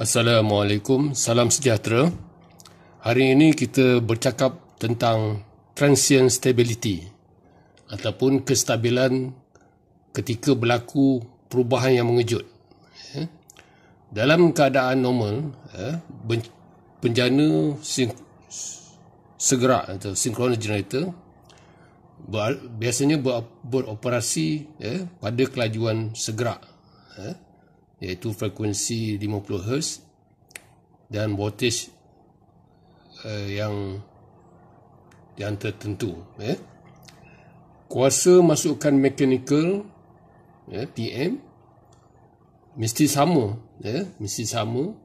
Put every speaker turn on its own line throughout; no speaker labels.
Assalamualaikum, salam sejahtera. Hari ini kita bercakap tentang transient stability ataupun kestabilan ketika berlaku perubahan yang mengejut. Dalam keadaan normal, penjana segera atau synchronous generator biasanya beroperasi pada kelajuan segera, iaitu frekuensi 50 Hz dan voltage yang tertentu. Kuasa masukan mechanical PM mesti sama, mesti sama.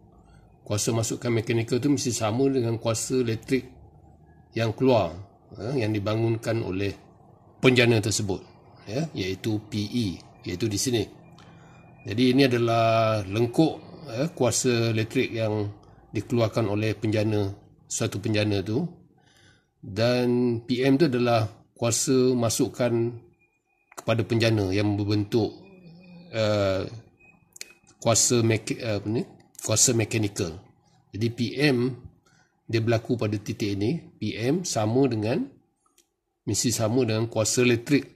Kuasa masukan mechanical tu mesti sama dengan kuasa elektrik yang keluar, yang dibangunkan oleh penjana tersebut, iaitu PE, iaitu di sini. Jadi ini adalah lengkuk kuasa elektrik yang dikeluarkan oleh suatu penjana tu, dan PM tu adalah kuasa masukan kepada penjana yang berbentuk kuasa mechanical. Jadi PM dia berlaku pada titik ini. PM mesti sama dengan kuasa elektrik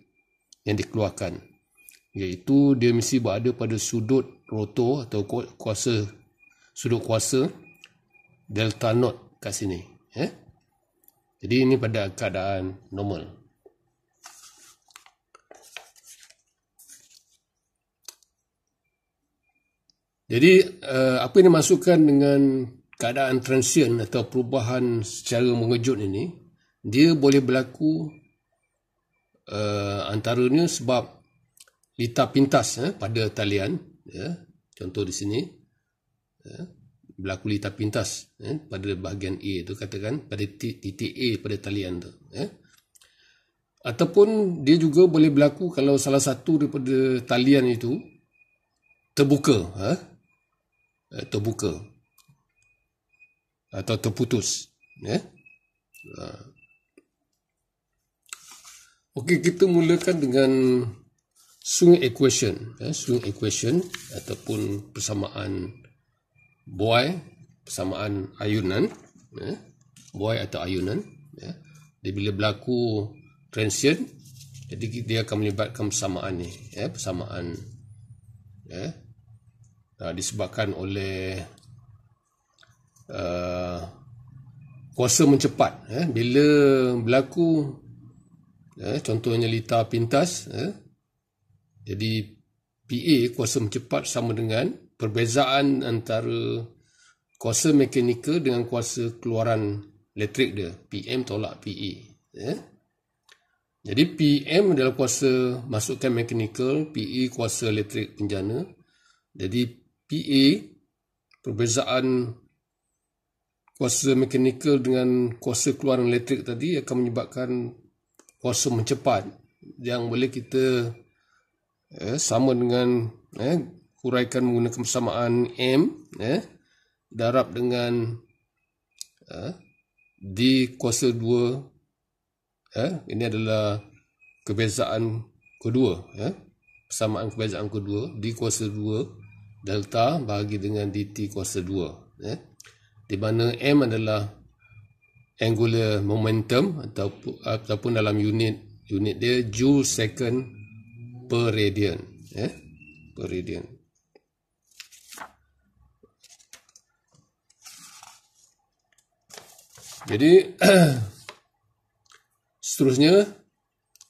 yang dikeluarkan, iaitu dia mesti berada pada sudut rotor atau sudut kuasa delta naught kat sini. Jadi ini pada keadaan normal. Jadi apa yang dimasukkan dengan keadaan transient atau perubahan secara mengejut ini, dia boleh berlaku antaranya sebab litar pintas pada talian, contoh di sini, berlaku litar pintas pada bahagian A tu, katakan pada titik A pada talian tu, ataupun dia juga boleh berlaku kalau salah satu daripada talian itu terbuka atau terputus. Okey, kita mulakan dengan swing equation. Swing equation ataupun persamaan Boy, persamaan ayunan, Boy atau ayunan. Dia bila berlaku transient, jadi dia akan melibatkan persamaan ni, persamaan disebabkan oleh kuasa mencepat. Bila berlaku contohnya litar pintas, jadi PA kuasa mencepat sama dengan perbezaan antara kuasa mekanikal dengan kuasa keluaran elektrik dia. PM tolak PA. Jadi PM adalah kuasa masukan mekanikal, PA kuasa elektrik penjana. Jadi PA, perbezaan kuasa mekanikal dengan kuasa keluaran elektrik tadi akan menyebabkan kuasa mencepat yang boleh kita sama dengan huraikan menggunakan persamaan M darab dengan D kuasa 2. Ini adalah kebezaan kedua, persamaan kebezaan kedua, D kuasa 2 delta bahagi dengan DT kuasa 2, di mana M adalah angular momentum ataupun dalam unit dia joule second per radian, per radian. Jadi seterusnya,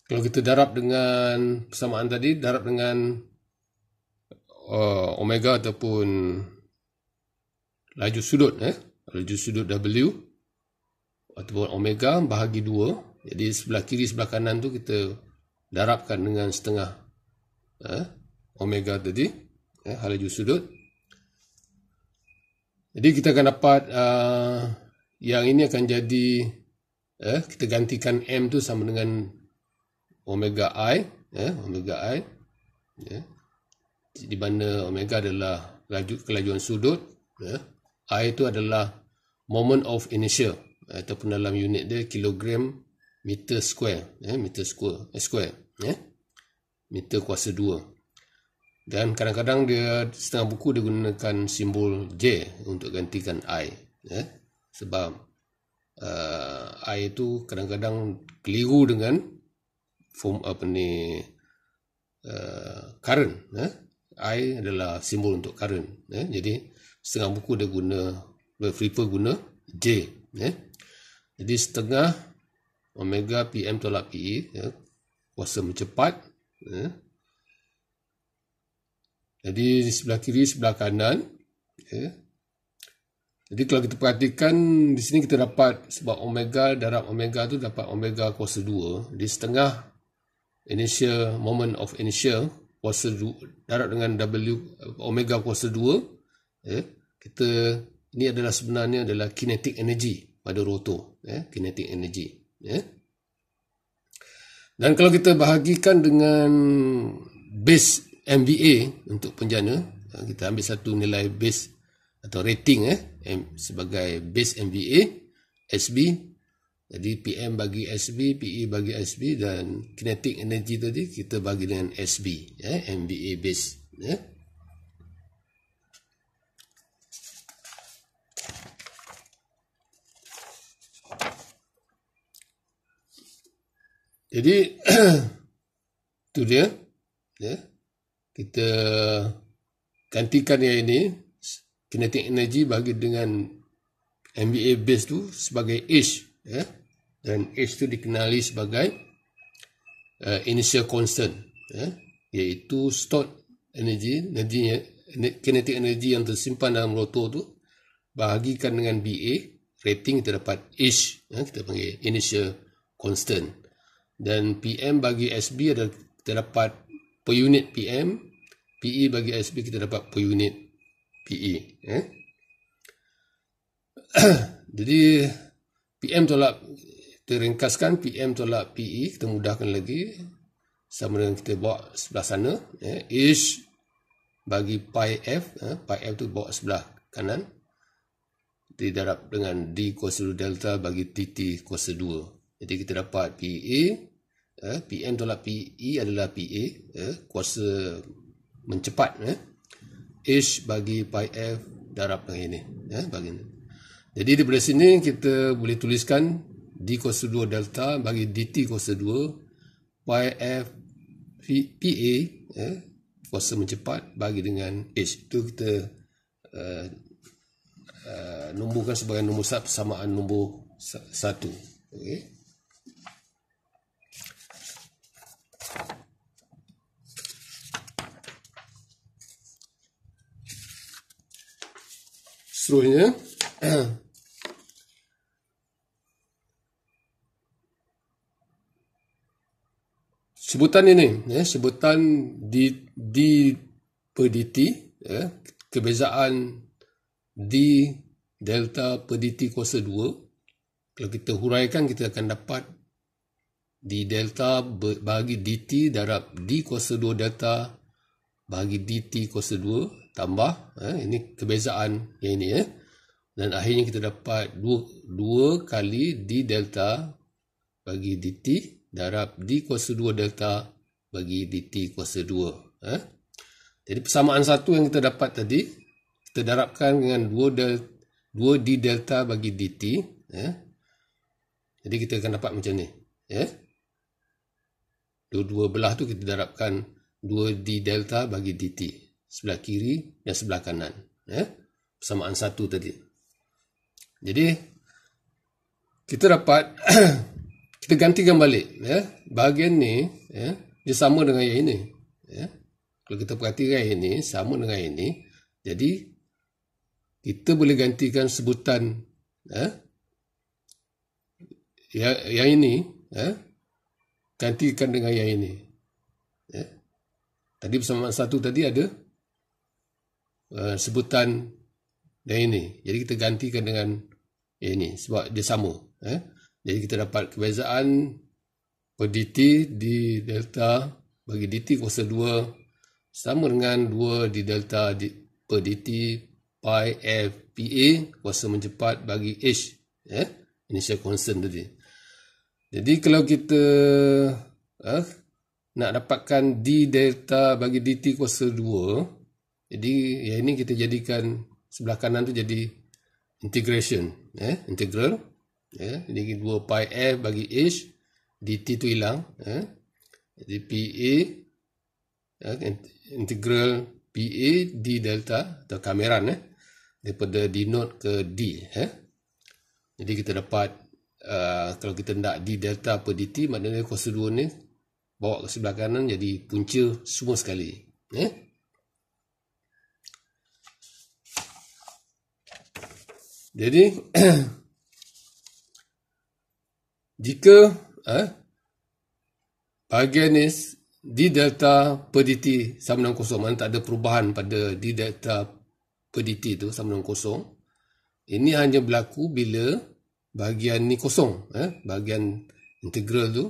kalau kita darab dengan persamaan tadi, darab dengan omega ataupun laju sudut, laju sudut W ataupun omega bahagi 2. Jadi sebelah kiri sebelah kanan tu kita darabkan dengan setengah omega tadi, laju sudut. Jadi kita akan dapat yang ini akan jadi kita gantikan M tu sama dengan omega I, omega I, di mana omega adalah kelajuan sudut, I itu adalah moment of inertia ataupun dalam unit dia kilogram meter square, meter kuasa 2. Dan kadang-kadang dia setengah buku dia gunakan simbol J untuk gantikan I. Sebab I itu kadang-kadang keliru dengan form current. I adalah simbol untuk current. Jadi setengah buku dia prefer guna J. Jadi setengah omega PM tolak PE, kuasa mencepat. Jadi di sebelah kiri, sebelah kanan. Jadi kalau kita perhatikan di sini kita dapat, sebab omega darab omega tu dapat omega kuasa 2. Di setengah initial moment of initial kuasa 2 darab dengan W omega kuasa 2, kita ini adalah sebenarnya adalah kinetic energy pada rotor, kinetic energy. Dan kalau kita bahagikan dengan base MVA untuk penjana, kita ambil satu nilai base atau rating sebagai base MVA, SB. Jadi PM bagi SB, PE bagi SB, dan kinetic energy tadi kita bagi dengan SB, MVA base. Jadi itu dia. Kita gantikan yang ini, kinetic energy bagi dengan MVA base tu sebagai H, dan H tu dikenali sebagai initial constant, iaitu stored energy, kinetic energy yang tersimpan dalam rotor tu bahagikan dengan BA, rating kita dapat H, kita panggil initial constant. Dan PM bagi SB adalah kita dapat per unit PM, PE bagi SB kita dapat per unit PE. Jadi PM tolak, kita ringkaskan PM tolak PE, kita mudahkan lagi sama dengan kita bawa sebelah sana, H bagi pi F, pi F tu bawa sebelah kanan, didarab dengan D kuasa 2 delta bagi TT kuasa 2. Jadi kita dapat PE, PM tolak PE adalah PA, kuasa mencepat, H bagi pi F darab dengan ini, bagi ini. Jadi daripada sini kita boleh tuliskan D kuasa 2 delta bagi DT kuasa 2 pi F PA, kuasa mencepat bagi dengan H. Itu kita nomborkan sebagai nombor persamaan nombor 1. Okay. Seterusnya, sebutan ini, sebutan D per dt, kebezaan D delta per dt kuasa 2. Kalau kita huraikan, kita akan dapat D delta bagi dt darab D kuasa 2 delta bagi dt kuasa 2 tambah, ini kebezaan yang ini, dan akhirnya kita dapat 2 kali D delta bagi dt darab D kuasa 2 delta bagi dt kuasa 2. Jadi persamaan satu yang kita dapat tadi, kita darabkan dengan 2 D delta bagi dt, jadi kita akan dapat macam ni, dua belah tu kita darabkan 2 D delta bagi dt, sebelah kiri dan sebelah kanan, persamaan satu tadi. Jadi kita dapat kita gantikan balik, bahagian ni, dia sama dengan yang ini, kalau kita perhatikan yang ini sama dengan yang ini. Jadi kita boleh gantikan sebutan yang ini, gantikan dengan yang ini. Tadi persamaan satu tadi ada sebutan yang ini, jadi kita gantikan dengan yang ini sebab dia sama. Jadi kita dapat kebezaan per dt D delta bagi dt kuasa 2 sama dengan 2 D delta per dt pi F PA kuasa mencepat bagi H, initial constant tadi. Jadi kalau kita nak dapatkan D delta bagi dt kuasa 2. Jadi yang ini kita jadikan sebelah kanan tu jadi integration, integral. Jadi 2 pi f bagi h, dt tu hilang. Jadi PA, integral PA d delta atau kameran daripada denote ke d. Jadi kita dapat kalau kita nak d delta per dt, maknanya kuasa 2 ni bawa ke sebelah kanan jadi punca semua sekali. Jadi jika bahagian ni d delta per dt sama dengan kosong, mana tak ada perubahan pada d delta per dt tu sama dengan kosong. Ini hanya berlaku bila bahagian ni kosong, bahagian integral tu,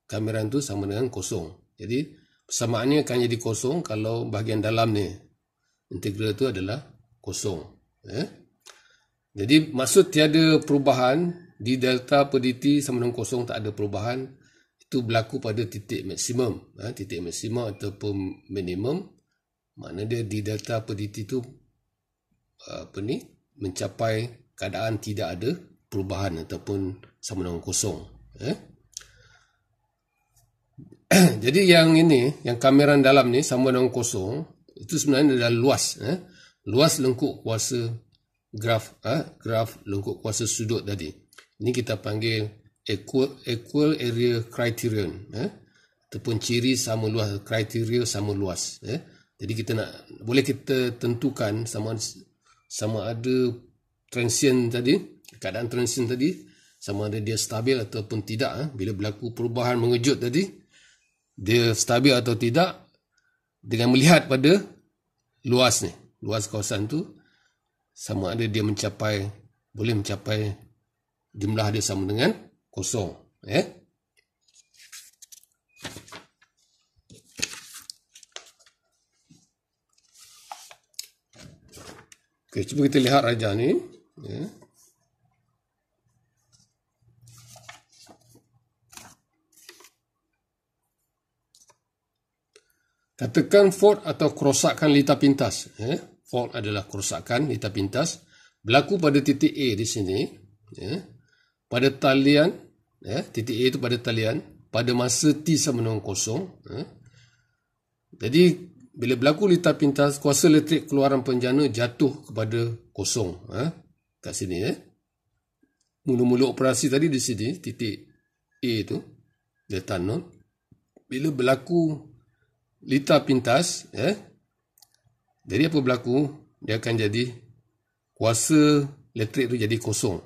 kameran tu sama dengan kosong. Jadi persamaannya akan jadi kosong kalau bahagian dalam ni integral tu adalah kosong. Jadi maksud tiada perubahan, d delta per dt sama dengan kosong, tak ada perubahan, itu berlaku pada titik maksimum. Titik maksimum ataupun minimum, makna dia d delta per dt tu mencapai keadaan tidak ada perubahan ataupun sama dengan kosong. Jadi yang ini, yang kameran dalam ni sama dengan kosong, itu sebenarnya adalah luas. Luas lengkuk kuasa graf lengkuk kuasa sudut tadi. Ini kita panggil equal area criterion, ataupun ciri sama luas, kriteria sama luas. Jadi kita boleh kita tentukan sama ada transient tadi, keadaan transient tadi, sama ada dia stabil ataupun tidak. Bila berlaku perubahan mengejut tadi, dia stabil atau tidak dengan melihat pada luas ni, luas kawasan tu, sama ada dia boleh mencapai jumlah dia sama dengan kosong. Okey, cuba kita lihat rajah ni. Katakan fault atau kerosakan litar pintas. Fault adalah kerosakan litar pintas berlaku pada titik A di sini. Pada talian, titik A itu pada talian pada masa T sama dengan kosong. Jadi bila berlaku litar pintas, kuasa elektrik keluaran penjana jatuh kepada kosong. Kat sini. Mula-mula operasi tadi di sini, titik A itu, delta node. Bila berlaku litar pintas, jadi apa berlaku? Dia akan jadi kuasa elektrik tu jadi kosong.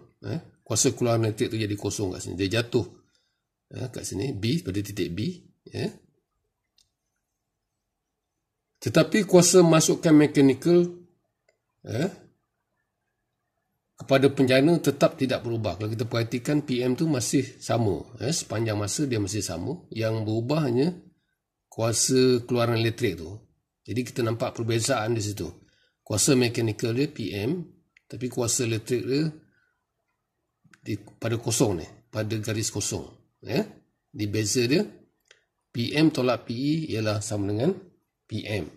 Kuasa keluaran elektrik tu jadi kosong kat sini. Dia jatuh kat sini, B, pada titik B. Tetapi kuasa masukkan mekanikal kepada penjana tetap tidak berubah. Kalau kita perhatikan, PM tu masih sama. Sepanjang masa dia masih sama. Yang berubah hanya kuasa keluaran elektrik tu. Jadi kita nampak perbezaan di situ. Kuasa mekanikal dia PM, tapi kuasa elektrik dia pada kosong ni, pada garis kosong. Di beza dia, PM tolak PE ialah sama dengan PM.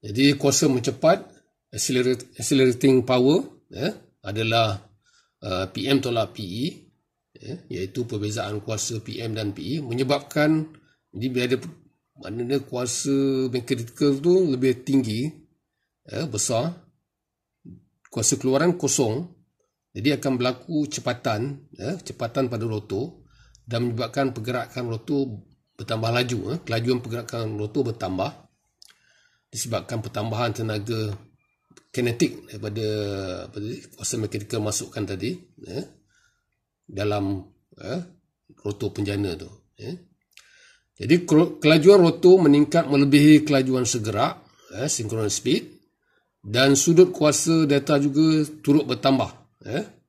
Jadi kuasa mencepat, accelerating power, adalah PM tolak PE, iaitu perbezaan kuasa PM dan PE, menyebabkan jadi bila ada maknanya kuasa mekanikal tu lebih tinggi, besar, kuasa keluaran kosong, jadi akan berlaku cepatan pada rotor dan menyebabkan pergerakan rotor bertambah laju. Kelajuan pergerakan rotor bertambah disebabkan pertambahan tenaga kinetik daripada kuasa mekanikal masukkan tadi dalam rotor penjana tu. Jadi kelajuan rotor meningkat melebihi kelajuan segerak, synchronous speed, dan sudut kuasa data juga turut bertambah.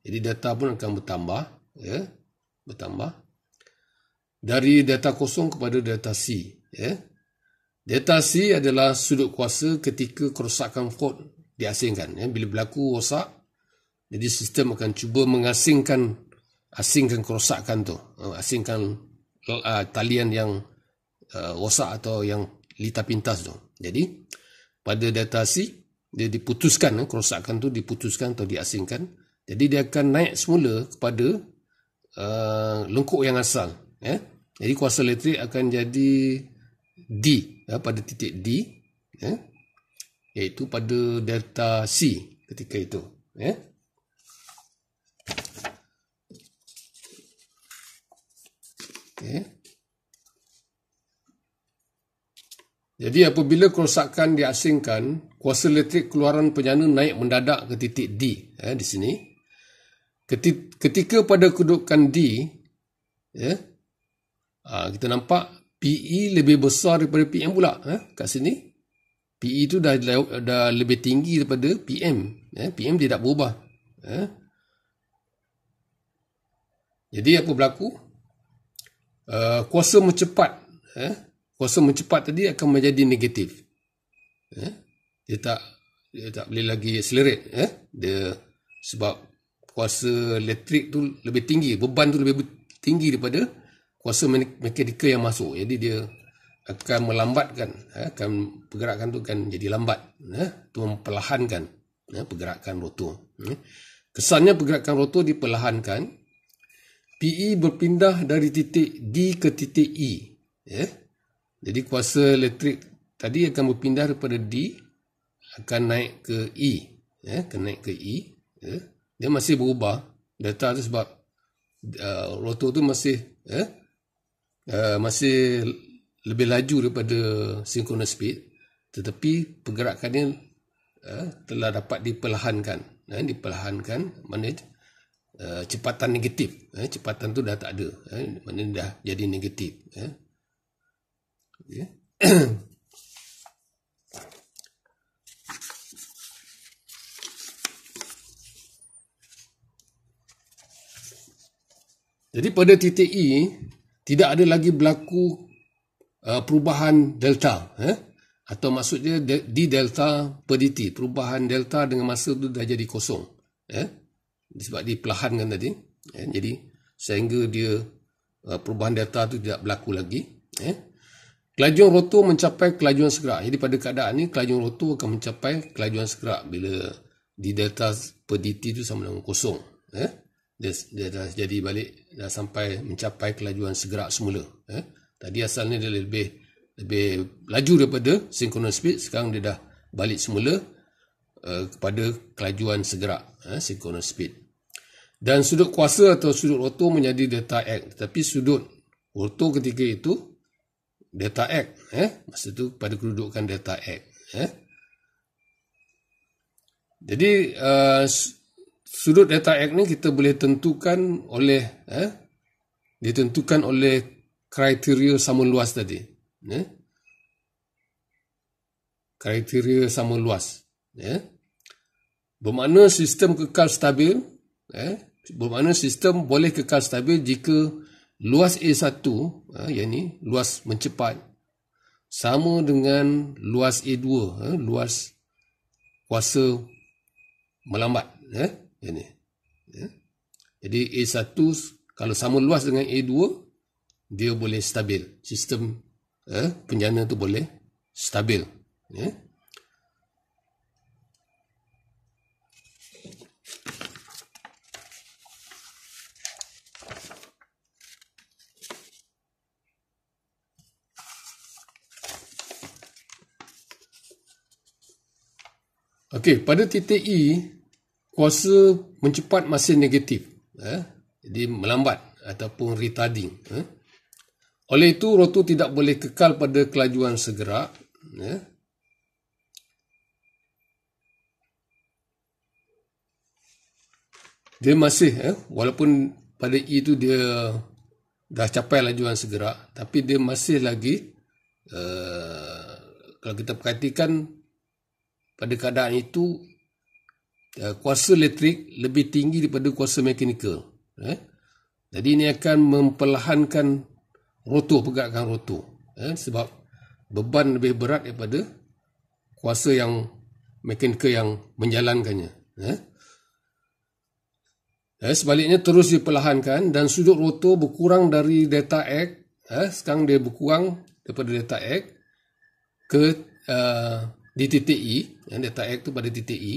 Jadi data pun akan bertambah, bertambah dari data kosong kepada data C. Data C adalah sudut kuasa ketika kerosakan fault diasingkan. Bila berlaku rosak, jadi sistem akan cuba mengasingkan asingkan kerosakan tu, asingkan talian yang rosak atau yang litar pintas tu. Jadi pada data C dia diputuskan, kerosakan tu diputuskan atau diasingkan. Jadi dia akan naik semula kepada lengkuk yang asal. Jadi kuasa elektrik akan jadi D, pada titik D, iaitu pada delta C ketika itu. Jadi apabila kerosakan diasingkan, kuasa elektrik keluaran penyana naik mendadak ke titik D di sini. Ketika pada kedudukan D, kita nampak PE lebih besar daripada PM pula. Kat sini PE itu dah lebih tinggi daripada PM. PM tidak berubah. Jadi apa berlaku? Kuasa mencepat tadi akan menjadi negatif. Dia tak boleh lagi accelerate. Dia sebab kuasa elektrik tu lebih tinggi, beban tu lebih tinggi daripada kuasa mekanikal yang masuk. Jadi dia akan melambatkan, pergerakan tu akan jadi lambat, tu memperlahankan pergerakan rotor. Kesannya pergerakan rotor diperlahankan. PE berpindah dari titik D ke titik E. Jadi kuasa elektrik tadi akan berpindah daripada D akan naik ke E. Akan naik ke E. Dia masih berubah data tu sebab rotor tu masih lebih laju daripada synchronous speed, tetapi pergerakannya telah dapat diperlahankan. Diperlahankan maknanya cepatan negatif. Cepatan tu dah tak ada. Maknanya dah jadi negatif. Jadi pada titik E tidak ada lagi berlaku perubahan delta, atau maksudnya di delta per dt, perubahan delta dengan masa tu dah jadi kosong, sebab diperlahankan tadi. Jadi sehingga dia perubahan delta tu tidak berlaku lagi. Kelajuan rotor mencapai kelajuan segerak. Jadi pada keadaan ni kelajuan rotor akan mencapai kelajuan segerak bila di delta per dt tu sama dengan kosong. Dia dah jadi balik, dah sampai mencapai kelajuan segerak semula. Tadi asalnya dia lebih laju daripada synchronous speed, sekarang dia dah balik semula kepada kelajuan segerak, synchronous speed. Dan sudut kuasa atau sudut rotor menjadi delta X, tetapi sudut rotor ketika itu delta X, masa tu pada kedudukan delta X. Jadi sudut delta X ni kita boleh tentukan oleh ditentukan oleh kriteria sama luas tadi. Kriteria sama luas. Bermakna sistem kekal stabil. Bermakna sistem boleh kekal stabil jika luas A1, yang ni luas mencepat, sama dengan luas A2, luas kuasa melambat. Jadi A1 kalau sama luas dengan A2, dia boleh stabil. Sistem penjana tu boleh stabil. Okey, pada titik E, kuasa mencepat masih negatif. Jadi melambat ataupun retarding. Oleh itu, rotor tidak boleh kekal pada kelajuan segerak. Dia masih, walaupun pada E itu dia dah capai lajuan segerak, tapi dia masih lagi, kalau kita perhatikan pada keadaan itu, kuasa elektrik lebih tinggi daripada kuasa mekanikal. Jadi ini akan memperlahankan rotor, pergerakan rotor. Sebab beban lebih berat daripada kuasa yang mekanikal yang menjalankannya. Sebaliknya terus diperlahankan dan sudut rotor berkurang dari delta X. Sekarang dia berkurang daripada delta X ke di titik E, delta X tu pada titik E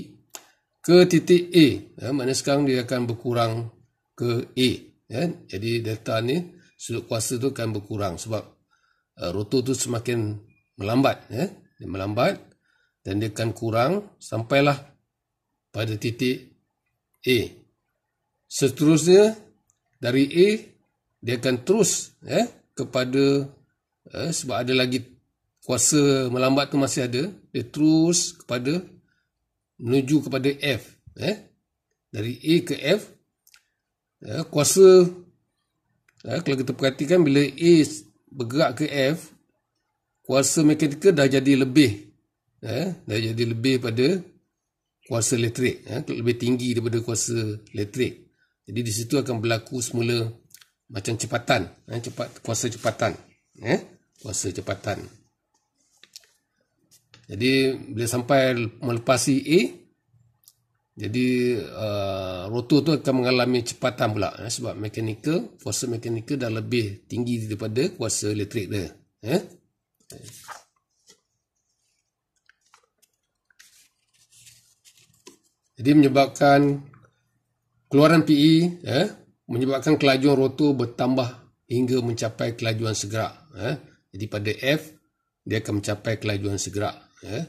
ke titik A. Maknanya sekarang dia akan berkurang ke A. Jadi delta ni sudut kuasa tu akan berkurang sebab rotor tu semakin melambat. Dia melambat dan dia akan kurang sampailah pada titik A. Seterusnya dari A dia akan terus kepada sebab ada lagi kuasa melambat tu masih ada, dia terus kepada menuju kepada F. Dari A ke F, kuasa kalau kita perhatikan bila A bergerak ke F, kuasa mekanikal dah jadi lebih, dah jadi lebih pada kuasa elektrik, lebih tinggi daripada kuasa elektrik. Jadi di situ akan berlaku semula macam cepatan, kuasa cepatan, kuasa cepatan. Jadi bila sampai melepasi A, jadi rotor tu akan mengalami cepatan pula, sebab mekanikal, kuasa mekanikal dah lebih tinggi daripada kuasa elektrik dia. Jadi menyebabkan keluaran PE menyebabkan kelajuan rotor bertambah hingga mencapai kelajuan segerak. Jadi pada F dia akan mencapai kelajuan segerak,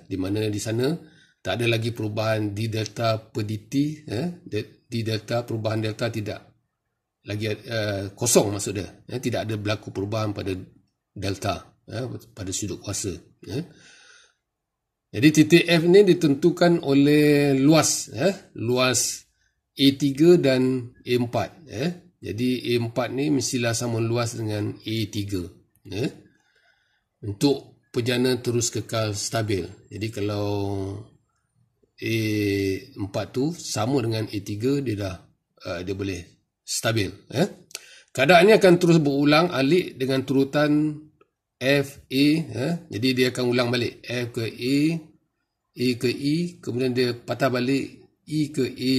di mana di sana tak ada lagi perubahan di delta per dt. Di delta, perubahan delta tidak lagi kosong, maksud dia. Tidak ada berlaku perubahan pada delta, pada sudut kuasa. Jadi titik F ni ditentukan oleh luas, luas A3 dan A4. Jadi A4 ni mestilah sama luas dengan A3. Untuk pejana terus kekal stabil. Jadi kalau A4 tu sama dengan A3, dia boleh stabil. Keadaan ini akan terus berulang alik dengan turutan F, A. Jadi dia akan ulang balik. F ke A ke E, kemudian dia patah balik E ke A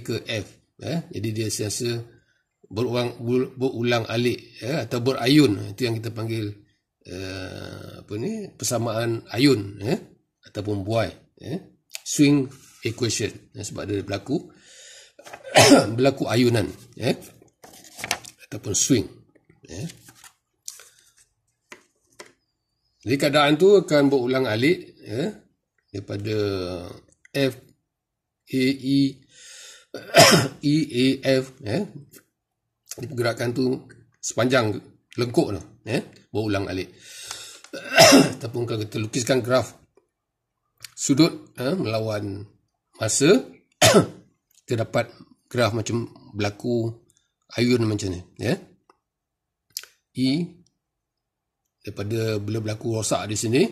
ke F. Jadi dia sentiasa berulang alik, atau berayun. Itu yang kita panggil persamaan ayun, ataupun buai, swing equation, sebab dia berlaku berlaku ayunan, ataupun swing. Jadi keadaan tu akan berulang alik, daripada F A E A F, pergerakan tu sepanjang lengkuk tu, berulang alik. Ataupun kalau kita lukiskan graf sudut melawan masa, kita dapat graf macam berlaku ayun macam ni. E daripada bila berlaku rosak di sini,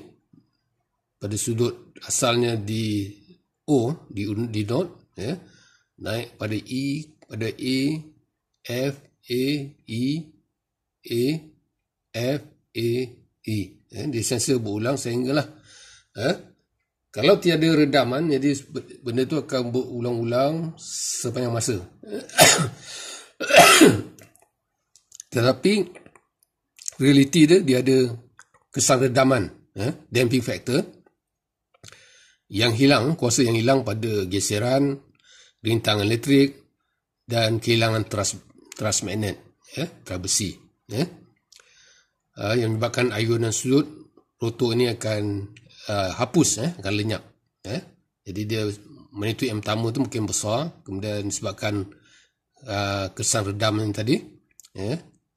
pada sudut asalnya di O, di dot, naik pada E, pada A, F, A, E, A, F, A, E. Dia sentiasa berulang sehinggalah kalau tiada redaman, jadi benda tu akan berulang-ulang sepanjang masa. Tetapi realiti dia ada kesan redaman, damping factor yang hilang, kuasa yang hilang pada geseran, rintangan elektrik dan kehilangan thrust magnet, thrust besi. Yang menyebabkan ayunan sudut rotor ini akan hapus, akan lenyap. Jadi dia magnitude yang pertama tu mungkin besar, kemudian disebabkan kesan redam yang tadi,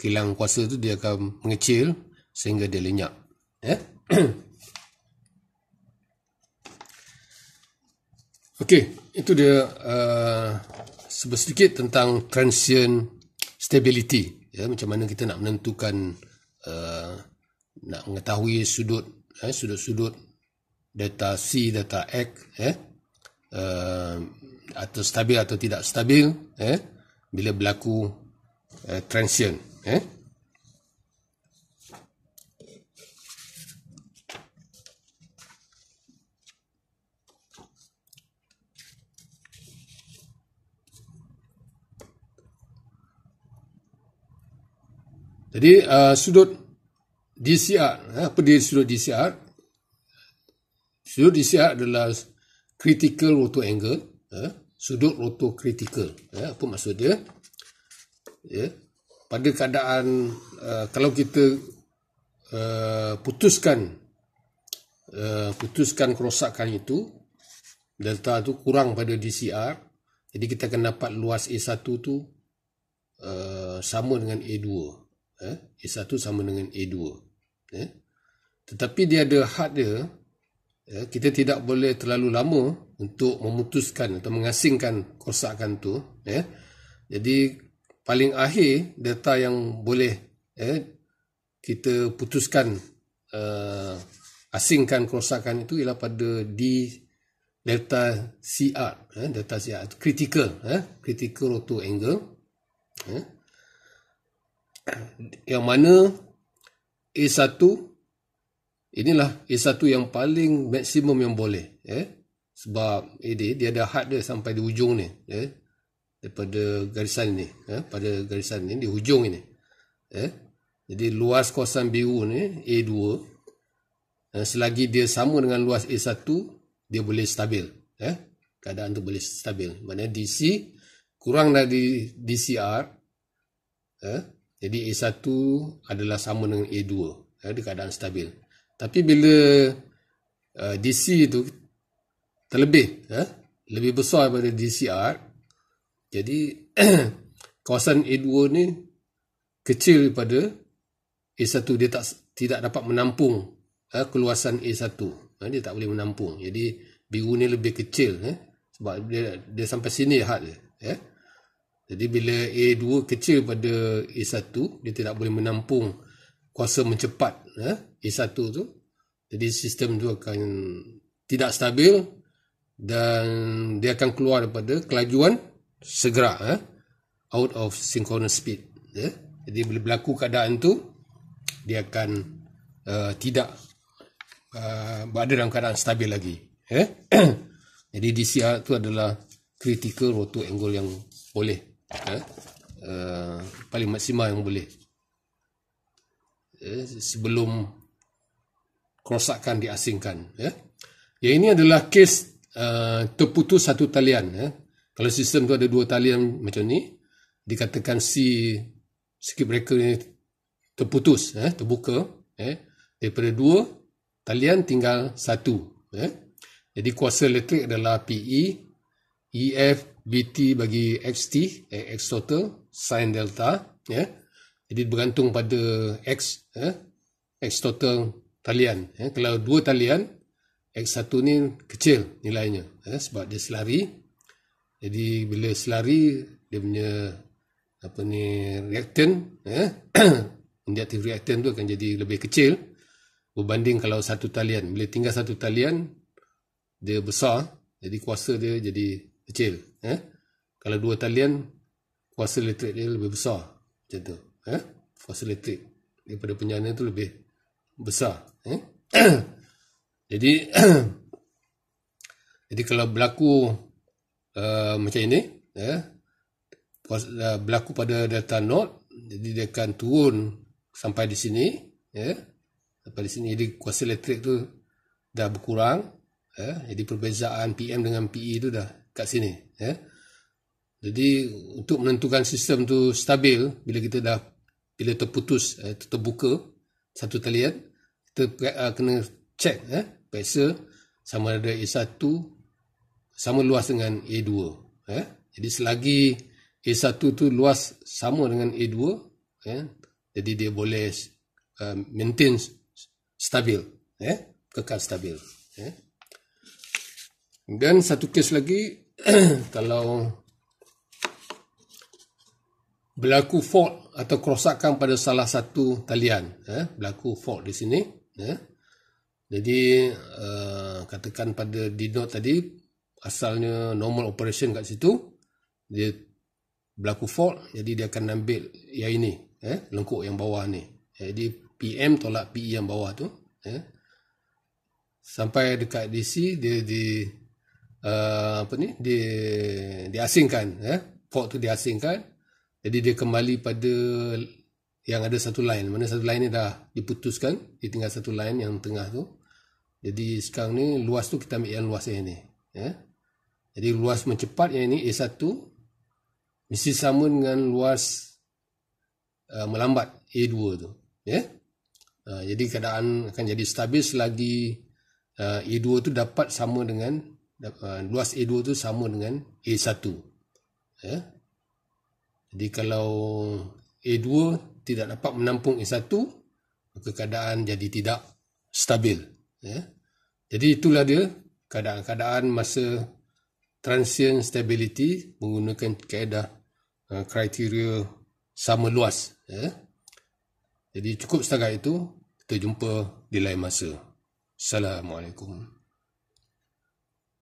kehilangan kuasa tu dia akan mengecil sehingga dia lenyap. Okey, itu dia sedikit tentang transient stability, macam mana kita nak menentukan, nak mengetahui sudut-sudut delta C, delta X, atau stabil atau tidak stabil, bila berlaku transient. Jadi sudut DCR, apa dia sudut DCR? Sudut DCR adalah critical rotor angle, sudut rotor critical. Apa maksud dia? Pada keadaan kalau kita putuskan kerosakan itu, delta tu kurang pada DCR, jadi kita akan dapat luas A1 tu sama dengan A2. A1 sama dengan A2. Tetapi dia ada had dia. Kita tidak boleh terlalu lama untuk memutuskan atau mengasingkan kerosakan tu. Jadi paling akhir delta yang boleh kita putuskan asingkan kerosakan itu ialah pada delta CR, delta CR critical, critical rotor angle, yang mana A1 inilah A1 yang paling maksimum yang boleh, sebab dia ada had dia sampai di hujung ni, daripada garisan ni, pada garisan ni di hujung ini, jadi luas kawasan biru ni A2, selagi dia sama dengan luas A1 dia boleh stabil, keadaan tu boleh stabil. Maknanya DC kurang dari DCR, jadi A1 adalah sama dengan A2, di keadaan stabil. Tapi bila DC itu terlebih, lebih besar daripada DCR, jadi kawasan A2 ni kecil daripada A1, dia tidak dapat menampung keluasan A1, dia tak boleh menampung. Jadi biru ni lebih kecil, sebab dia sampai sini had dia. Jadi bila A2 kecil pada A1, dia tidak boleh menampung kuasa mencepat A1 tu. Jadi sistem tu akan tidak stabil dan dia akan keluar daripada kelajuan segera, out of synchronous speed. Jadi bila berlaku keadaan tu, dia akan tidak berada dalam keadaan stabil lagi. Jadi DCR tu adalah critical rotor angle yang boleh, paling maksimal yang boleh, sebelum kerosakan diasingkan. Yang ini adalah kes terputus satu talian. Kalau sistem tu ada dua talian macam ni, dikatakan circuit breaker ni terputus, terbuka, daripada dua talian tinggal satu. Jadi kuasa elektrik adalah PE, EF, BT bagi XT, X total, sin delta. Jadi bergantung pada X total talian. Kalau dua talian, X1 ni kecil nilainya, sebab dia selari. Jadi bila selari, dia punya reaktan, inductive reaktan tu akan jadi lebih kecil berbanding kalau satu talian. Bila tinggal satu talian, dia besar, jadi kuasa dia jadi kecil. Kalau dua talian, kuasa elektrik dia lebih besar. Macam tu. Kuasa elektrik daripada penyana tu lebih besar. Jadi kalau berlaku macam ini, berlaku pada delta node, jadi dia akan turun sampai di sini, sampai di sini. Jadi kuasa elektrik tu dah berkurang, jadi perbezaan PM dengan PE tu dah kat sini. Jadi untuk menentukan sistem tu stabil, bila terputus, terbuka satu talian, kita kena check, periksa sama ada A1 sama luas dengan A2. Jadi selagi A1 tu luas sama dengan A2, jadi dia boleh maintain stabil, kekal stabil. Dan satu kes lagi, kalau berlaku fault atau kerosakan pada salah satu talian, berlaku fault di sini, jadi katakan pada D-node tadi asalnya normal operation kat situ, dia berlaku fault, jadi dia akan ambil yang ini, lengkuk yang bawah ni. Jadi PM tolak PE yang bawah tu, sampai dekat DC dia diasingkan, fault tu diasingkan. Jadi dia kembali pada yang ada satu line. Mana satu line ni dah diputuskan, dia tinggal satu line yang tengah tu. Jadi sekarang ni luas tu kita ambil yang luas yang ni. Jadi luas mencepat yang ini A1 mesti sama dengan luas melambat A2 tu. Jadi keadaan akan jadi stabil selagi A2 tu dapat sama dengan luas A2 tu sama dengan A1. Jadi kalau A2 tidak dapat menampung A1, maka keadaan jadi tidak stabil. Jadi itulah dia keadaan-keadaan masa transient stability menggunakan kaedah kriteria sama luas. Jadi cukup setakat itu. Kita jumpa di lain masa. Assalamualaikum.